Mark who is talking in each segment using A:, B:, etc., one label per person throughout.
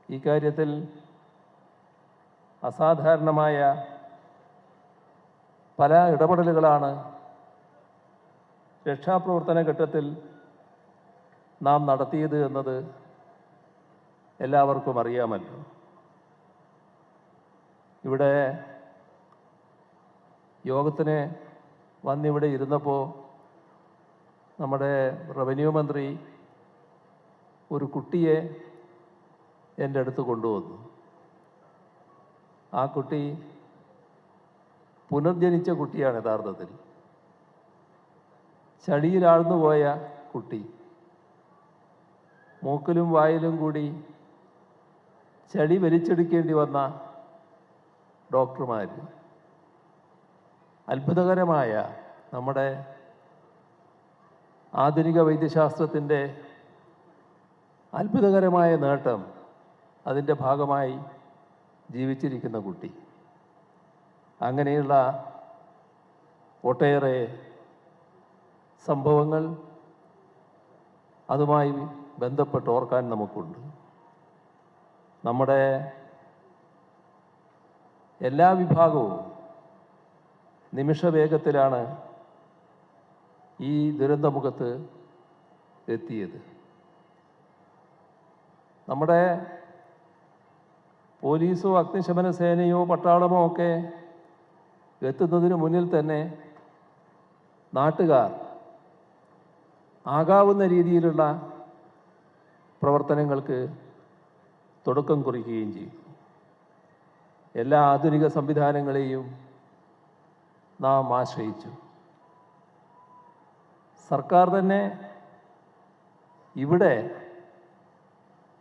A: ഈ കാര്യത്തിൽ അസാധാരണമായ പല ഇടപെടലുകളാണ് രക്ഷാപ്രവർത്തന ഘട്ടത്തിൽ നാം നടത്തിയത് എന്നത് എല്ലാവർക്കും അറിയാമല്ലോ. ഇവിടെ യോഗത്തിന് വന്നിവിടെ ഇരുന്നപ്പോൾ നമ്മുടെ റവന്യൂ മന്ത്രി ഒരു കുട്ടിയെ എൻ്റെ അടുത്ത് കൊണ്ടുവന്നു. ആ കുട്ടി പുനർജനിച്ച കുട്ടിയാണ്. യഥാർത്ഥത്തിൽ ചളിയിലാഴ്ന്നുപോയ കുട്ടി, മൂക്കിലും വായിലും കൂടി ചളി വലിച്ചെടുക്കേണ്ടി വന്ന ഡോക്ടർമാർ. അത്ഭുതകരമായ നമ്മുടെ ആധുനിക വൈദ്യശാസ്ത്രത്തിൻ്റെ അത്ഭുതകരമായ നേട്ടം അതിൻ്റെ ഭാഗമായി ജീവിച്ചിരിക്കുന്ന കുട്ടി. അങ്ങനെയുള്ള ഒട്ടേറെ സംഭവങ്ങൾ അതുമായി ബന്ധപ്പെട്ട് ഓർക്കാൻ നമുക്കുണ്ട്. നമ്മുടെ എല്ലാ വിഭാഗവും നിമിഷവേഗത്തിലാണ് ഈ ദുരന്തമുഖത്ത് എത്തിയത്. നമ്മുടെ പോലീസോ അഗ്നിശമന സേനയോ പട്ടാളമോ ഒക്കെ എത്തുന്നതിന് മുന്നിൽ തന്നെ നാട്ടുകാർ ആകാവുന്ന രീതിയിലുള്ള പ്രവർത്തനങ്ങൾക്ക് തുടക്കം കുറിക്കുകയും ചെയ്യും. എല്ലാ ആധുനിക സംവിധാനങ്ങളെയും നാം ആശ്രയിച്ചു. സർക്കാർ തന്നെ ഇവിടെ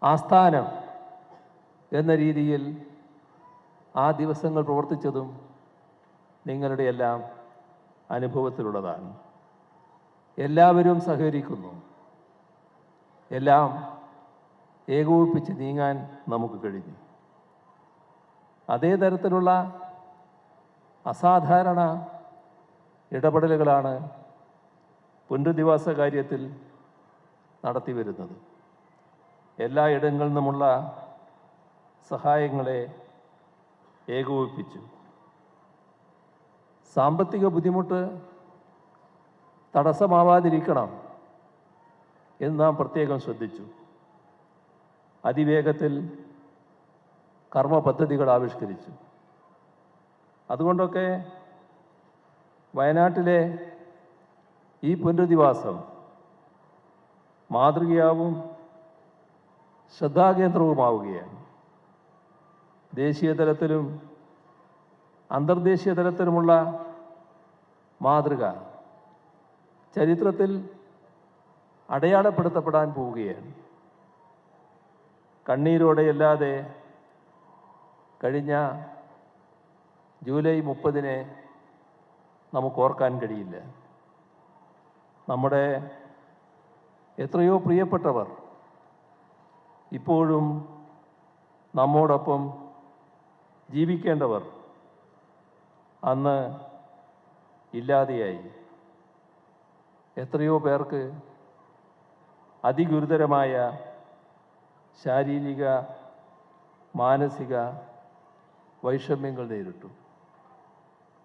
A: ആസ്ഥാനം എന്ന രീതിയിൽ ആ ദിവസങ്ങൾ പ്രവർത്തിച്ചതും നിങ്ങളുടെ എല്ലാം അനുഭവത്തിലുള്ളതാണ്. എല്ലാവരും സഹകരിക്കുന്നു. എല്ലാം ഏകോപിപ്പിച്ച് നീങ്ങാൻ നമുക്ക് കഴിഞ്ഞു. അതേ തരത്തിലുള്ള അസാധാരണ ഇടപെടലുകളാണ് പുനരധിവാസ കാര്യത്തിൽ നടത്തി വരുന്നത്. എല്ലാ ഇടങ്ങളിൽ നിന്നുമുള്ള സഹായങ്ങളെ ഏകോപിപ്പിച്ചു. സാമ്പത്തിക ബുദ്ധിമുട്ട് തടസ്സമാവാതിരിക്കണം എന്ന് നാം പ്രത്യേകം ശ്രദ്ധിച്ചു. അതിവേഗത്തിൽ കർമ്മ പദ്ധതികൾ ആവിഷ്കരിച്ചു. അതുകൊണ്ടൊക്കെ വയനാട്ടിലെ ഈ പുനരധിവാസം മാതൃകയാവും ശ്രദ്ധാകേന്ദ്രവുമാവുകയാണ്. ദേശീയ തലത്തിലും അന്തർദേശീയ തലത്തിലുമുള്ള മാതൃക ചരിത്രത്തിൽ അടയാളപ്പെടുത്തപ്പെടാൻ പോവുകയാണ്. കണ്ണീരോടെയല്ലാതെ കഴിഞ്ഞ ജൂലൈ 30 നമുക്ക് ഓർക്കാൻ കഴിയില്ല. നമ്മുടെ എത്രയോ പ്രിയപ്പെട്ടവർ ഇപ്പോഴും നമ്മോടൊപ്പം ജീവിക്കേണ്ടവർ അന്ന് ഇല്ലാതെയായി. എത്രയോ പേർക്ക് അതിഗുരുതരമായ ശാരീരിക മാനസിക വൈഷമ്യങ്ങൾ നേരിട്ടു.